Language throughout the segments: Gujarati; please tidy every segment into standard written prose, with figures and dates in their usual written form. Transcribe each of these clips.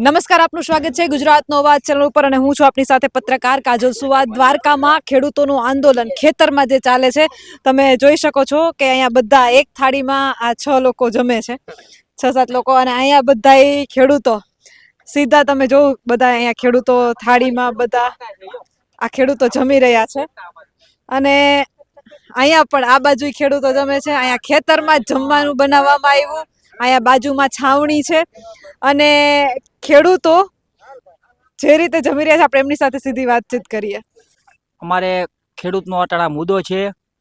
નમસ્કાર, આપનું સ્વાગત છે ગુજરાતનો અવાજ ચેનલ ઉપર અને હું છું આપની સાથે પત્રકાર કાજલ સુવા। દ્વારકામાં ખેડૂતોનું આંદોલન ખેતરમાં જે ચાલે છે, તમે જોઈ શકો છો કે અહીંયા બધા એક થાળીમાં આ 6 લોકો જમે છે, 6-7 લોકો, અને અહીંયા બધા ખેડૂતો સીધા તમે જો બધા અહીંયા ખેડૂતો થાળીમાં બધા આ ખેડૂતો જમી રહ્યા છે અને અહીંયા પણ આ બાજુ ખેડૂતો જમે છે। અહીંયા ખેતરમાં જ જમવાનું બનાવવામાં આવ્યું, અહીંયા બાજુમાં છાવણી છે અને ખેડૂતો જે રીતે જમી રહ્યા છે આપણે એમની સાથે સીધી વાતચીત કરીએ। અમારે ખેડૂતનો અટાણા મુદ્દો છે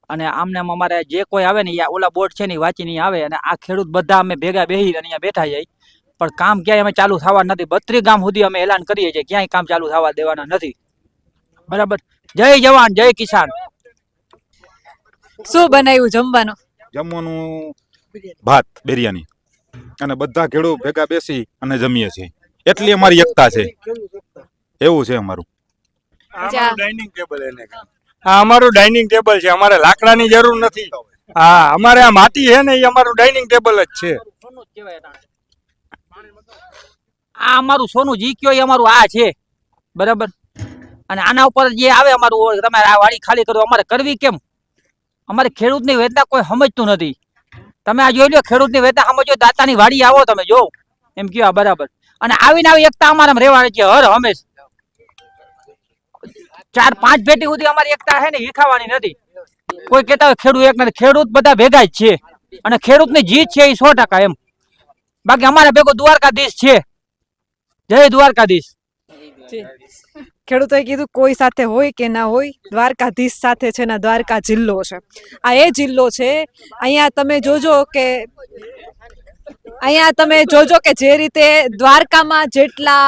અને આમને અમારે જે કોઈ આવે ને ઓલા બોર્ડ છે ને વાંચી નહીં આવે અને આ ખેડૂત બધા અમે ભેગા બેહી અને અહીંયા બેઠા જાય પણ કામ ક્યાંય અમે ચાલુ થવા નથી। 32 ગામ સુધી અમે એલાન કરીએ છીએ, ક્યાંય કામ ચાલુ થવા દેવાના નથી, બરાબર। જય જવાન જય કિસાન। શું બનાવ્યું જમવાનું? જમવાનું ભાત બિરયાની અને બધા ખેડૂત ભેગા બેસી અને જમીએ છીએ, એટલી અમારી એકતા છે, એવું છે અમારું। ડાઇનિંગ ટેબલ એને હા, અમારું ડાઇનિંગ ટેબલ છે, અમારે લાકડાની જરૂર નથી। હા, અમારે આ માટી છે ને એ અમારું ડાઇનિંગ ટેબલ જ છે। આ અમારું સોનું જી કયો એ અમારું આ છે, બરાબર। અને આના ઉપર જે આવે અમારું, તમે આ વાડી ખાલી કરો, અમારે કરવી કેમ? અમારે ખેડૂતની વેદના કોઈ સમજતું નથી। તમે આ જોઈ લો, ખેડૂતની વેદના સમજો, દાતાની વાડી આવો તમે જો એમ કયો, બરાબર। અને આવીને આવી એકતા અમારે રહેવાની છે હર હંમેશ। 4-5 પેટી સુધી અમારી એકતા છે ને એ ખાવાની નથી। કોઈ કહેતા હોય ખેડૂત એક નથી, ખેડૂત બધા ભેગા જ છે અને ખેડૂતની જીત છે એ 100% એમ। બાકી અમારે ભેગો દ્વારકાધીશ છે, જય દ્વારકાધીશ। ખેડૂતોએ કીધું કોઈ સાથે હોય કે ના હોય, દ્વારકાધીશ સાથે છે ને દ્વારકા જિલ્લો છે, આ એ જિલ્લો છે। અહીંયા તમે જોજો કે જે રીતે દ્વારકામાં જેટલા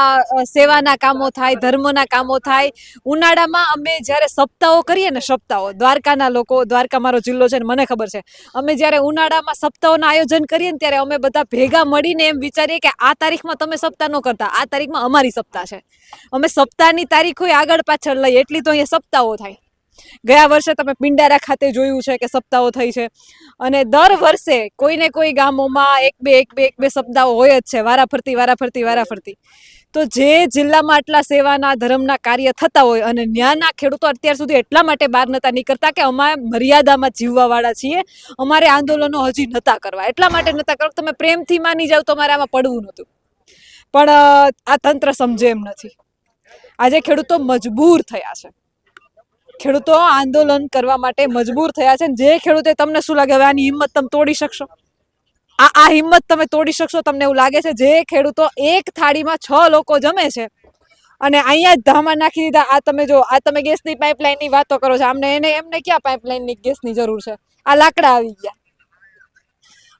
સેવાના કામો થાય, ધર્મના કામો થાય, ઉનાળામાં અમે જ્યારે સપ્તાહો કરીએ ને, સપ્તાહો દ્વારકાના લોકો, દ્વારકા મારો જિલ્લો છે ને મને ખબર છે, અમે જ્યારે ઉનાળામાં સપ્તાહોના આયોજન કરીએ ને ત્યારે અમે બધા ભેગા મળીને એમ વિચારીએ કે આ તારીખમાં તમે સપ્તાહ ન કરતા, આ તારીખમાં અમારી સપ્તાહ છે, અમે સપ્તાહની તારીખ હોય આગળ પાછળ લઈએ, એટલી તો અહીંયા સપ્તાહો થાય। ગયા વર્ષે તમે પિંડારા ખાતે જોયું છે કે સપ્તાહો થઈ છે અને દર વર્ષે કોઈને કોઈ ગામોમાં એક બે સપ્તાહો હોય જ છે, વારાફરતી। તો જે જિલ્લામાં આટલા સેવાના ધર્મના કાર્ય થતા હોય અને ન્યાના ખેડૂતો અત્યાર સુધી એટલા માટે બહાર નતા નીકળતા કે અમે મર્યાદામાં જીવવા વાળા છીએ, અમારે આંદોલનો હજી નતા કરવા, એટલા માટે નતા કરવા, તમે પ્રેમથી માની જાવ તો અમારે આમાં પડવું નહોતું, પણ આ તંત્ર સમજે એમ નથી। આજે ખેડૂતો મજબૂર થયા છે, ખેડૂતો આંદોલન કરવા માટે મજબૂર થયા છે। જે ખેડૂતે, તમને શું લાગે હવે આની હિંમત તમે તોડી શકશો? આ હિંમત તમે તોડી શકશો? તમને એવું લાગે છે? જે ખેડૂતો એક થાળીમાં 6 લોકો જમે છે અને અહીંયા જ ધામા નાખી દીધા। આ તમે જો, આ તમે ગેસની પાઇપલાઇનની વાતો કરો છો, એમને ક્યાં પાઇપલાઇનની ગેસની જરૂર છે? આ લાકડા આવી ગયા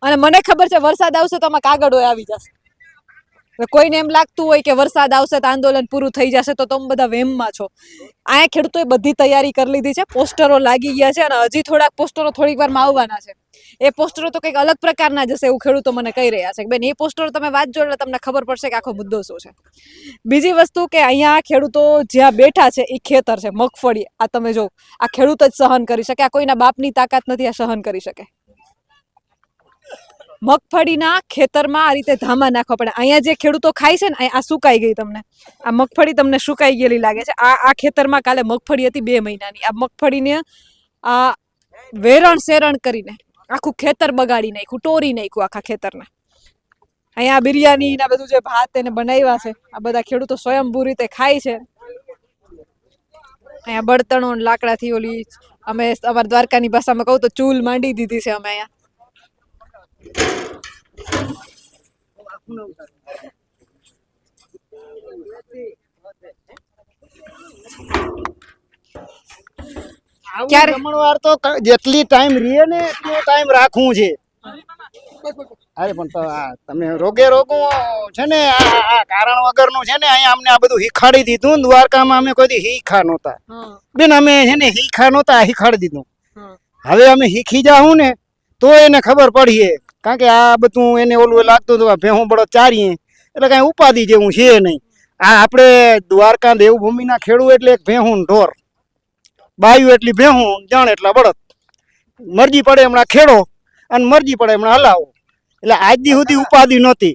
અને મને ખબર છે વરસાદ આવશે તો આમાં કાગળો આવી જશે। કોઈને એમ લાગતું હોય કે વરસાદ આવશે તો આંદોલન પૂરું થઈ જશે, તો તમે બધા વહેમમાં છો। આ ખેડૂતોએ બધી તૈયારી કરી લીધી છે, પોસ્ટરો લાગી ગયા છે અને હજી થોડાક પોસ્ટરો થોડીક વારમાં આવવાના છે। એ પોસ્ટરો તો કંઈક અલગ પ્રકારના જશે એવું ખેડૂતો મને કહી રહ્યા છે કે બેન એ પોસ્ટરો તમે વાંચજો એટલે તમને ખબર પડશે કે આખો મુદ્દો શું છે। બીજી વસ્તુ કે અહીંયા ખેડૂતો જ્યાં બેઠા છે એ ખેતર છે, મગફળી, આ તમે જો, આ ખેડૂત જ સહન કરી શકે, આ કોઈના બાપની તાકાત નથી આ સહન કરી શકે। મગફળીના ખેતરમાં આ રીતે ધામા નાખવા પડે। અહીંયા જે ખેડૂતો ખાય છે ને, આ સુકાઈ ગઈ, તમને આ મગફળી તમને સુકાઈ ગયેલી લાગે છે। આ ખેતરમાં કાલે મગફળી હતી 2 મહિનાની, આ મગફળીને આ વેરણ કરીને આખું ખેતર બગાડી નાખ્યું, ટોરી નાખ્યું આખા ખેતરને। અહીંયા બિરયાની ના બધું જે ભાત એને બનાવ્યા છે, આ બધા ખેડૂતો સ્વયંભૂ રીતે ખાય છે। અહીંયા બળતણો લાકડાથી ઓલી, અમે અમારા દ્વારકાની ભાષામાં કહું તો ચૂલ માંડી દીધી છે અમે અહીંયા। જમણવાર તો જેટલી ટાઈમ રીએ ને એટલો ટાઈમ રાખવું છે। અરે પણ તમે રોગે છે ને, આ કારણ વગરનું છે ને, અહીંયા અમને આ બધું શીખાડી દીધું ને, દ્વારકામાં અમે કોઈ શીખા નહોતા બેન, અમે છે ને શીખા નહોતા, શીખાડી દીધું। હવે અમે શીખી જાઉં ને તો એને ખબર પડીએ, કારણ કે આ બધું એને ઓલું લાગતું હતું ભેહું બળદ ચારીએ એટલે કઈ ઉપાધિ જેવું છે નહીં। આ આપણે દ્વારકા દેવભૂમિના ખેડૂત એટલે એક ભેહું ઢોર, બાયું એટલી ભેહું, જણ એટલા બળદ, મરજી પડે હમણાં ખેડો અને મરજી પડે હમણાં હલાવો, એટલે આજ દી સુધી ઉપાધિ નહોતી।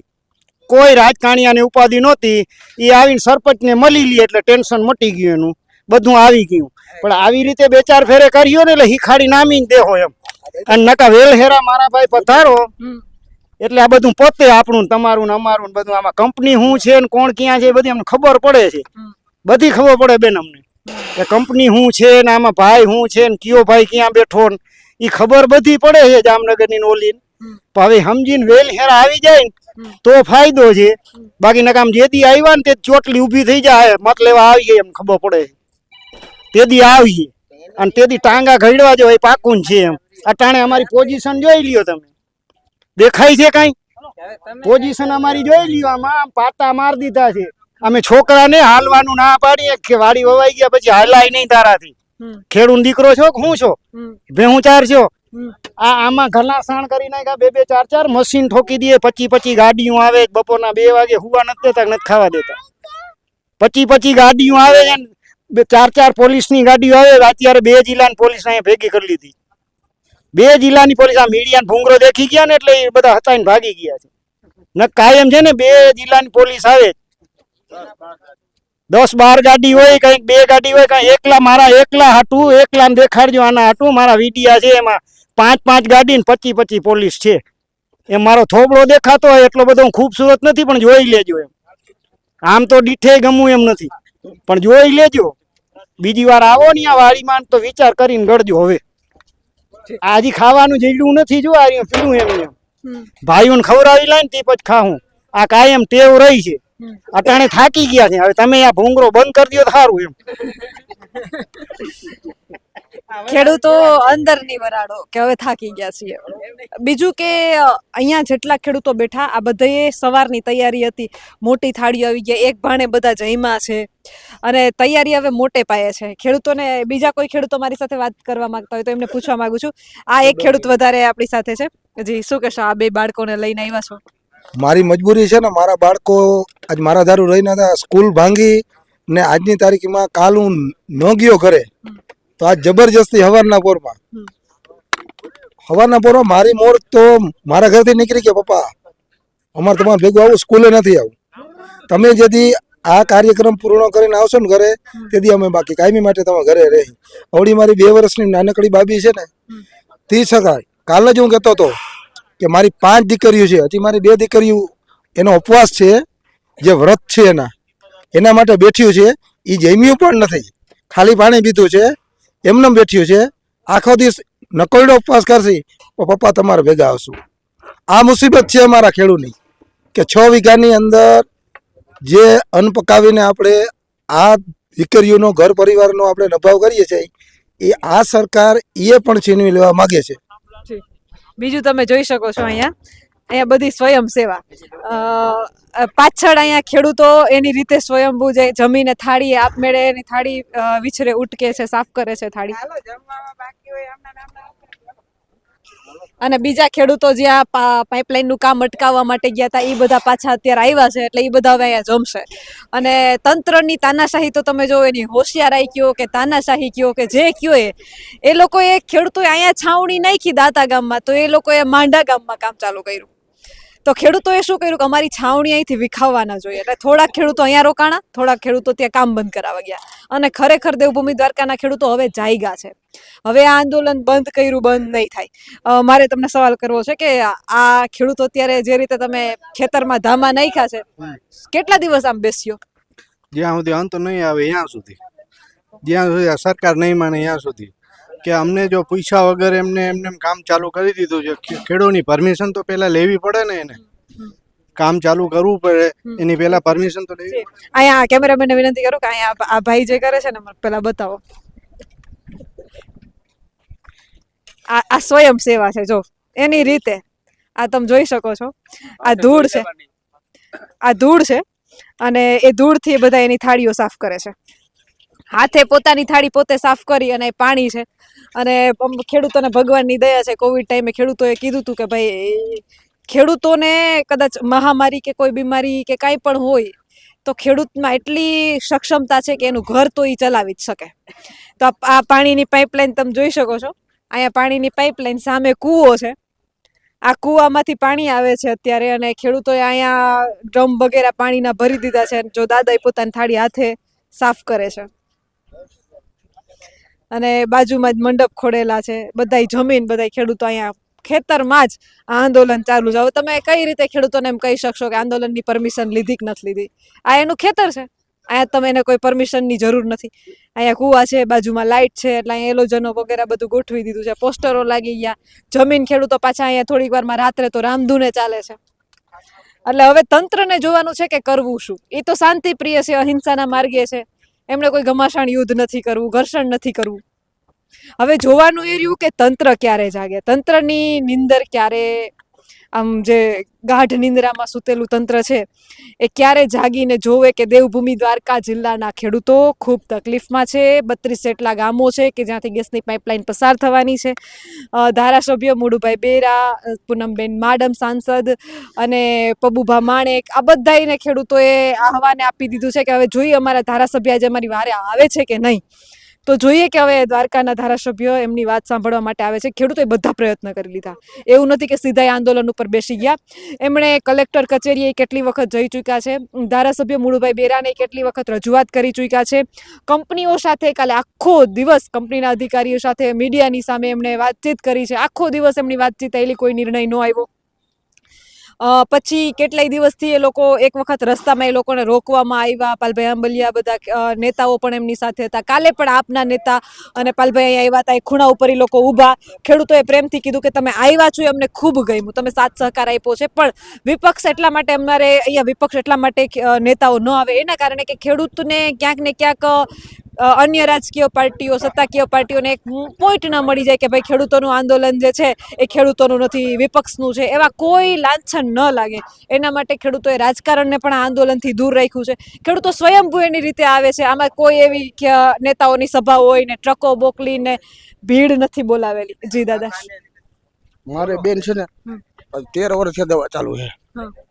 કોઈ રાજકારણીયાની ઉપાધિ નહોતી. એ આવીને સરપંચને મળી લે એટલે ટેન્શન મટી ગયું એનું, બધું આવી ગયું. પણ આવી રીતે બે ચાર ફેરે કર્યો ને એટલે હિખાડી નામીને દેહો એમ. અને નકા વેલહેરા મારા ભાઈ પધારો એટલે આ બધું પોતે આપણું ને તમારું ને અમારું ને બધું, આમાં કંપની શું છે ને કોણ ક્યાં છે એ બધી અમને ખબર પડે છે. બધી ખબર પડે બેન અમને કે કંપની શું છે ને આમાં ભાઈ શું છે ને કયો ભાઈ ક્યાં બેઠો ને એ ખબર બધી પડે છે જામનગરની ઓલી. પણ હવે સમજીને વેલહેરા આવી જાય ને તો ફાયદો છે. બાકી નકામ જેદી આવ્યા ને તે ચોટલી ઊભી થઈ જાય, મત લેવા આવી જાય એમ ખબર પડે. તેદી આવીએ અને તેદી ટાંગા ઘડવા જો એ પાકું છે એમ. અટાણે અમારી પોઝિશન જોઈ લ્યો તમે, દેખાય છે કઈ પોઝિશન અમારી જોઈ લ્યો. આમાં પાટા માર દીધા છે. અમે છોકરાને હાલવાનું ના પાડીએ કે વાડી વવાઈ ગયા પછી હાલાય નહીં તારાથી. ખેડૂત દીકરો છો કે હું છો? ભેહું ચાર છો. આમાં ઘરના સાણ કરી નાખ્યા, બે ચાર ચાર મશીન ઠોકી દે. 25 ગાડીઓ આવે, બપોરના 2 વાગે હુવા નથી દેતા, નથી ખાવા દેતા. 25 ગાડીઓ આવે છે, 4 પોલીસની ગાડીઓ આવે. અત્યારે 2 જિલ્લાની પોલીસ અહીંયા ભેગી કરી લીધી. 2 જિલ્લાની પોલીસ આ મીડિયા ભૂંગરો દેખી ગયા ને એટલે એ બધા હતાઈને ભાગી ગયા છે. ન કાયમ છે ને 2 જિલ્લાની પોલીસ આવે, 10-12 ગાડી હોય, કઈક 2 ગાડી હોય, કઈ એકલા મારા એકલા હાટું એકલા દેખાડજો આના હાટું. મારા વિડિયા છે એમાં 5 ગાડી ને 25 પોલીસ છે. એમ મારો થોબડો દેખાતો હોય એટલો બધો ખૂબસૂરત નથી, પણ જોઈ લેજો એમ. આમ તો દીઠે ગમું એમ નથી, પણ જોઈ લેજો. બીજી વાર આવો ને આ વાડીમાં તો વિચાર કરીને ગળજો. હવે આજે ખાવાનું જેડું નથી, જો આ પીડું એમ એમ ભાઈઓને ખવડાવી લાય ને તે પછી ખાવું. આ કાયમ ટેવ રહી છે. અટાણે થાકી ગયા છે. હવે તમે આ ભૂંગરો બંધ કરી દો તો સારું એમ. ખેડૂતો અંદરની વરાળો કે હવે થાકી ગયા છીએ. બીજું કે અહીંયા જેટલા ખેડૂતો બેઠા આ બધાએ સવારની તૈયારી હતી, મોટી થાળીઓ આવી ગયા, એક ભાણે બધા જમ્યા છે અને તૈયારી હવે મોટે પાયે છે. ખેડૂતોને બીજા કોઈ ખેડૂતો મારી સાથે વાત કરવા માંગતા હોય તો એમને પૂછવા માંગુ છું. આ એક ખેડૂત વધારે આપણી સાથે છે. જી, શું કહેશો? આ 2 બાળકોને લઈને આવ્યા છો? મારી મજબૂરી છે ને, મારા બાળકો આજ મારા ધારું રહીને હતા, સ્કૂલ ભાંગી ને આજની તારીખમાં કાલ હું ન ગયો ઘરે તો આજ જબરજસ્તી હવારના પોરમાં મારી મોર તો મારા ઘરથી નીકળી ગયા, પપ્પા અમારે તમારે ભેગું આવું, સ્કૂલે નથી આવું. તમે જેથી આ કાર્યક્રમ પૂર્ણ કરીને આવશો ને ઘરે તેથી અમે બાકી કાયમી માટે તમે ઘરે રહી. અવડી મારી 2 વર્ષની નાનકડી બાબી છે ને, 30 કાલે જ હું કહેતો હતો કે મારી 5 દીકરીઓ છે, હજી મારી 2 દીકરીઓ એનો ઉપવાસ છે, જે વ્રત છે એના માટે બેઠ્યું છે. એ જમ્યું પણ નથી, ખાલી પાણી પીધું છે, એમને બેઠ્યું છે. આખો દિવસ નકોરડો ઉપવાસ કરશે તો પપ્પા તમારે ભેગા આવશું. આ મુસીબત છે અમારા ખેડૂતની કે 6 વીઘાની અંદર જે અન્ન પકાવીને આપણે આ દીકરીઓનો ઘર પરિવારનો આપણે નભાવ કરીએ છીએ, એ આ સરકાર એ પણ છીનવી લેવા માંગે છે. બીજું તમે જોઈ શકો છો અહીંયા બધી સ્વયંસેવા. પાછળ અહીંયા ખેડૂતો એની રીતે સ્વયંભૂ જાય, જમીને થાળી આપમેળે એની થાળી વિછરે ઉટકે છે, સાફ કરે છે થાળી. અને બીજા ખેડૂતો જ્યાં પાઇપલાઇન નું કામ અટકાવવા માટે ગયા હતા એ બધા પાછા અત્યારે આવ્યા છે, એટલે એ બધા હવે અહીંયા જમશે. અને તંત્રની તાનાશાહી તો તમે જો, એની હોશિયારાઈ કયો કે તાનાશાહી કયો કે જે કયો, એ લોકોએ ખેડૂતોએ અહીંયા છાવણી નાખી દાતા ગામમાં, તો એ લોકોએ માંડા ગામમાં કામ ચાલુ કર્યું. તો ખેડૂતોએ શું કર્યું કે અમારી છાવણી અહીંથી વિખાવવા ના જોઈએ, એટલે થોડાક ખેડૂતો અહીંયા રોકાણા, થોડાક ખેડૂતો ત્યાં કામ બંધ કરાવવા ગયા. અને ખરેખર દેવભૂમિ દ્વારકાના ખેડૂતો હવે જાગ્યા છે. હવે આ આંદોલન બંધ કર્યું બંધ નહીં થાય. મારે તમને સવાલ કરવો છે કે આ ખેડૂતો અત્યારે જે રીતે તમે ખેતરમાં ધામા નાખ્યા છે, કેટલા દિવસ આમ બેસ્યો? જ્યાં સુધી અંત નહીં આવે ત્યાં સુધી, જ્યાં સુધી સરકાર નહીં માને ત્યાં સુધી, કે અમને જો પૂછ્યા વગર એમને કામ ચાલુ કરી દીધું છે. ખેડૂતની પરમિશન તો પેલા લેવી પડે ને, એને કામ ચાલુ કરવું પડે એની પેલા પરમિશન તો લેવી. અહીંયા કેમેરામેનને વિનંતી કરું કે અહીંયા આ ભાઈ જે કરે છે ને પેલા બતાવો. આ સ્વયં સેવા છે, જો એની રીતે આ તમે જોઈ શકો છો. આ ધૂળ છે, આ ધૂળ છે અને એ ધૂળથી બધા એની થાળીઓ સાફ કરે છે. હાથે પોતાની થાળી પોતે સાફ કરી અને પાણી છે. અને ખેડૂતોને ભગવાનની દયા છે, કોવિડ ટાઈમે ખેડૂતોએ કીધું હતું કે ભાઈ ખેડૂતોને કદાચ મહામારી કે કોઈ બીમારી કે કાંઈ પણ હોય તો ખેડૂતમાં એટલી સક્ષમતા છે કે એનું ઘર તો એ ચલાવી જ શકે. તો આ પાણીની પાઇપલાઇન તમે જોઈ શકો છો. અહીંયા પાણીની પાઇપલાઇન, સામે કૂવો છે આ કૂવામાંથી પાણી આવે છે અત્યારે અને ખેડૂતોએ અહીંયા ડ્રમ વગેરે પાણીના ભરી દીધા છે. જો દાદાએ પોતાની થાળી હાથે સાફ કરે છે અને બાજુમાં જ મંડપ ખોડેલા છે. બધાય જમીન, બધાય ખેડૂતો અહીંયા ખેતરમાં જ આ આંદોલન ચાલુ છે. હવે તમે કઈ રીતે ખેડૂતોને એમ કહી શકશો કે આંદોલનની પરમિશન લીધી કે નથી લીધી? આ એનું ખેતર છે, અહીંયા તમે એને કોઈ પરમિશનની જરૂર નથી. અહીંયા કૂવા છે, બાજુમાં લાઇટ છે, એટલે અહીંયા એલોજનો વગેરે બધું ગોઠવી દીધું છે, પોસ્ટરો લાગી ગયા. જમીન ખેડૂતો પાછા અહીંયા થોડીક વારમાં રાત્રે તો રામધૂને ચાલે છે. એટલે હવે તંત્રને જોવાનું છે કે કરવું શું. એ તો શાંતિ પ્રિય છે, અહિંસાના માર્ગે છે. એમણે કોઈ ઘમાસાણ યુદ્ધ નથી કરવું, ઘર્ષણ નથી કરવું. હવે જોવાનું એ રહ્યું કે તંત્ર ક્યારે જાગે, તંત્રની નિંદર ક્યારે, આમ જે ગાઢ નિંદ્રામાં સૂતેલું તંત્ર છે એ ક્યારે જાગીને જોવે કે દેવભૂમિ દ્વારકા જિલ્લાના ખેડૂતો ખૂબ તકલીફમાં છે. 32 જેટલા ગામો છે કે જ્યાંથી ગેસની પાઇપલાઇન પસાર થવાની છે. ધારાસભ્ય મુડુભાઈ બેરા, પૂનમબેન માડમ સાંસદ અને પબુભા માણેક, આ બધાને ખેડૂતોએ આહવાને આપી દીધું છે કે હવે જોઈએ અમારા ધારાસભ્ય આજે અમારી વારે આવે છે કે નહીં. તો જોઈએ કે હવે દ્વારકાના ધારાસભ્ય એમની વાત સાંભળવા માટે આવે છે. ખેડૂતોએ બધા પ્રયત્ન કરી લીધા, એવું નથી કે સીધા આંદોલન ઉપર બેસી ગયા. એમણે કલેક્ટર કચેરીએ કેટલી વખત જઈ ચૂક્યા છે, ધારાસભ્ય મુળુભાઈ બેરાને કેટલી વખત રજૂઆત કરી ચૂક્યા છે. કંપનીઓ સાથે કાલે આખો દિવસ કંપનીના અધિકારીઓ સાથે મીડિયાની સામે એમણે વાતચીત કરી છે. આખો દિવસ એમની વાતચીત થયેલી, કોઈ નિર્ણય ન આવ્યો. પછી કેટલાય દિવસથી એ લોકો એક વખત રસ્તામાં એ લોકોને રોકવામાં આવ્યા. પાલભાઈ આંબલિયા બધા નેતાઓ પણ એમની સાથે હતા. કાલે પણ આપના નેતા અને પાલભાઈ અહીંયા આવ્યા હતા. એ ખૂણા ઉપર એ લોકો ઊભા. ખેડૂતોએ પ્રેમથી કીધું કે તમે આવ્યા છો, અમને ખૂબ ગમ્યું, તમે સાથ સહકાર આપ્યો છે. પણ વિપક્ષ એટલા માટે અમારે અહીંયા વિપક્ષ એટલા માટે નેતાઓ ન આવે એના કારણે કે ખેડૂતને ક્યાંક ને ક્યાંક અન્ય રાજકીય પાર્ટીઓ, સત્તાકીય પાર્ટીઓને એક પોઈન્ટ ન મળી જાય કે ભાઈ ખેડૂતોનું આંદોલન જે છે એ ખેડૂતોનું નથી, વિપક્ષનું છે, એવા કોઈ લાંછન ન લાગે એના માટે ખેડૂતોએ રાજકારણને પણ આ આંદોલનથી દૂર રાખ્યું છે. ખેડૂતો સ્વયંભૂ એની રીતે આવે છે. આમાં કોઈ એવી નેતાઓની સભા હોય ને ટ્રકો મોકલીને ભીડ નથી બોલાવેલી. જી દાદા. મારે બેન છે ને 13 વર્ષથી દવા ચાલુ છે,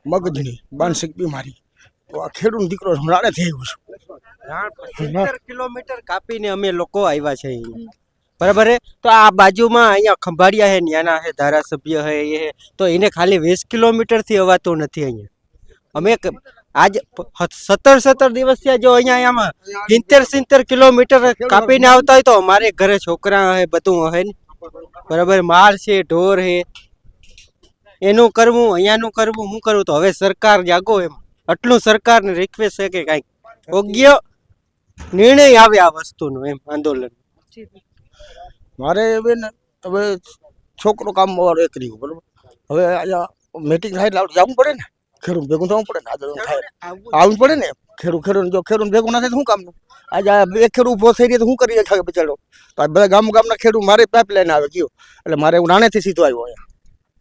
મગજની માનસિક બીમારી. તો આ ખેડૂત દીકરો હમણાં થઈ ગયું છું. 70 કિલોમીટર કાપીને અમે લોકો આવ્યા છે અહીંયા, બરાબર હે. તો આ બાજુમાં અહીંયા ખંભાળિયા હે, ન્યાના હે ધારાસભ્ય હે, એ હે, તો એને ખાલી 20 કિલોમીટરથી અવાતું નથી અહીંયા. અમે આજ 17 દિવસથી જો અહીંયા 70 કિલોમીટર કાપીને આવતા હોય તો અમારે ઘરે છોકરા હે, બધું હે ને, બરાબર. માલ છે, ઢોર હે, એનું કરવું, અહીંયાનું કરવું, શું કરવું. તો હવે સરકાર જાગો એમ, આટલું સરકારને રિક્વેસ્ટ છે કે કાંઈક યોગ્ય નિર્ણય આવે આ વસ્તુનો, એમ આંદોલન. મારે બેન હવે છોકરો કામ વાળો એક રહ્યું, બરોબર. હવે અહીંયા મીટિંગ થાય એટલે જવું પડે ને, ખેડૂત ભેગું થવું પડે ને, આંદોલન થાય આવવું પડે ને. ખેડૂત જો ખેડૂત ભેગું ના થાય તો શું કામનું? આજે એક ખેડૂત ઉભો થઈ રહ્યો તો શું કરી શકે બચારો? તો બધા ગામના ખેડૂત મારે પાઇપલાઇન આવે ગયો એટલે મારે હું નાનેથી સીધો આવ્યો અહીંયા,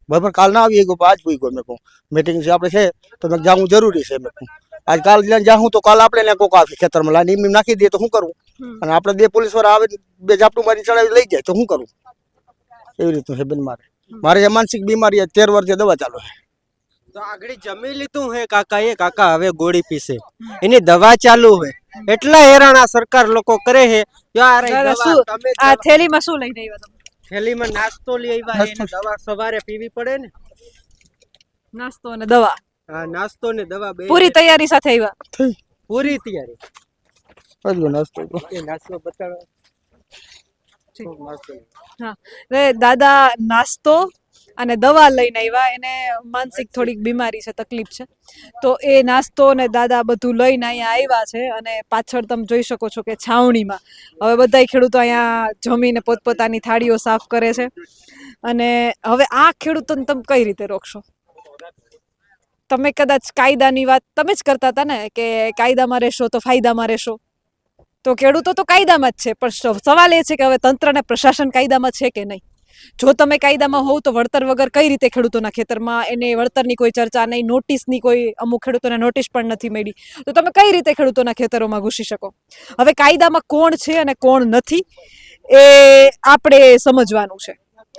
બરાબર. કાલ ના આવી ગયો, આજ પૂઈ ગયો. મેં કહું મીટિંગ છે આપણે છે તો મેં જવું જરૂરી છે. મેં કહું આજ કાલ જાઉં તો કાલ આપણે કોક આવી ખેતરમાં લાઈન એમ નાખી દઈએ તો શું કરવું? અને આપણે 2 પોલીસ વાળા આવે, 2 ઝાપટું મારી ચડાવી લઈ જાય તો શું કરવું? એવી રીતનું છે બેન. મારે માનસિક બીમારી 13 વર્ષથી દવા ચાલુ છે. તો આગળ જમી લીધું હે કાકા હવે ગોળી પીશે, એની દવા ચાલુ હે. એટલા હેરાન આ સરકાર લોકો કરે છે. આ થેલીમાં શું લઈને આવ્યા તમે? થેલીમાં નાસ્તો લઈ આવ્યા, એને દવા સવારે પીવી પડે ને. નાસ્તો અને દવા. હા, નાસ્તો ને દવા બે પૂરી તૈયારી સાથે આવ્યા? પૂરી તૈયારી. નાસ્તો બતાવો. હા, દાદા નાસ્તો અને દવા લઈને આવ્યા. એને માનસિક થોડીક બીમારી છે, તકલીફ છે, તો એ નાસ્તો ને દાદા બધું લઈને અહીંયા આવ્યા છે. અને પાછળ તમે જોઈ શકો છો કે છાવણીમાં હવે બધાય ખેડૂતો અહીંયા જમીને પોતપોતાની થાળીઓ સાફ કરે છે. અને હવે આ ખેડૂતોને તમે કઈ રીતે રોકશો? તમે કદાચ કાયદાની વાત તમે જ કરતા હતા ને કે કાયદામાં રહેશો તો ફાયદામાં રહેશો. તો ખેડૂતો તો કાયદામાં જ છે, પણ સવાલ એ છે કે હવે તંત્ર અને પ્રશાસન કાયદામાં છે કે નહીં. જો તમે કાયદામાં હોવ તો વળતર વગર કઈ રીતે ખેડૂતોના ખેતરમાં એને વળતરની કોઈ ચર્ચા નહીં, નોટિસની કોઈ, અમુક ખેડૂતોને નોટિસ પણ નથી મળી, તો તમે કઈ રીતે ખેડૂતોના ખેતરોમાં ઘૂસી શકો? હવે કાયદામાં કોણ છે અને કોણ નથી એ આપણે સમજવાનું છે.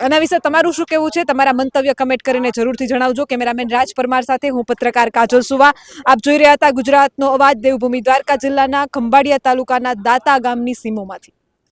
આના વિશે તમારું શું કહેવું છે? તમારા મંતવ્ય કમેન્ટ કરીને જરૂરથી જણાવજો. કેમેરામેન રાજ પરમાર સાથે હું પત્રકાર કાજલ સુવા. આપ જોઈ રહ્યા હતા ગુજરાતનો અવાજ, દેવભૂમિ દ્વારકા જિલ્લાના ખંભાળિયા તાલુકાના દાતા ગામની સીમોમાંથી.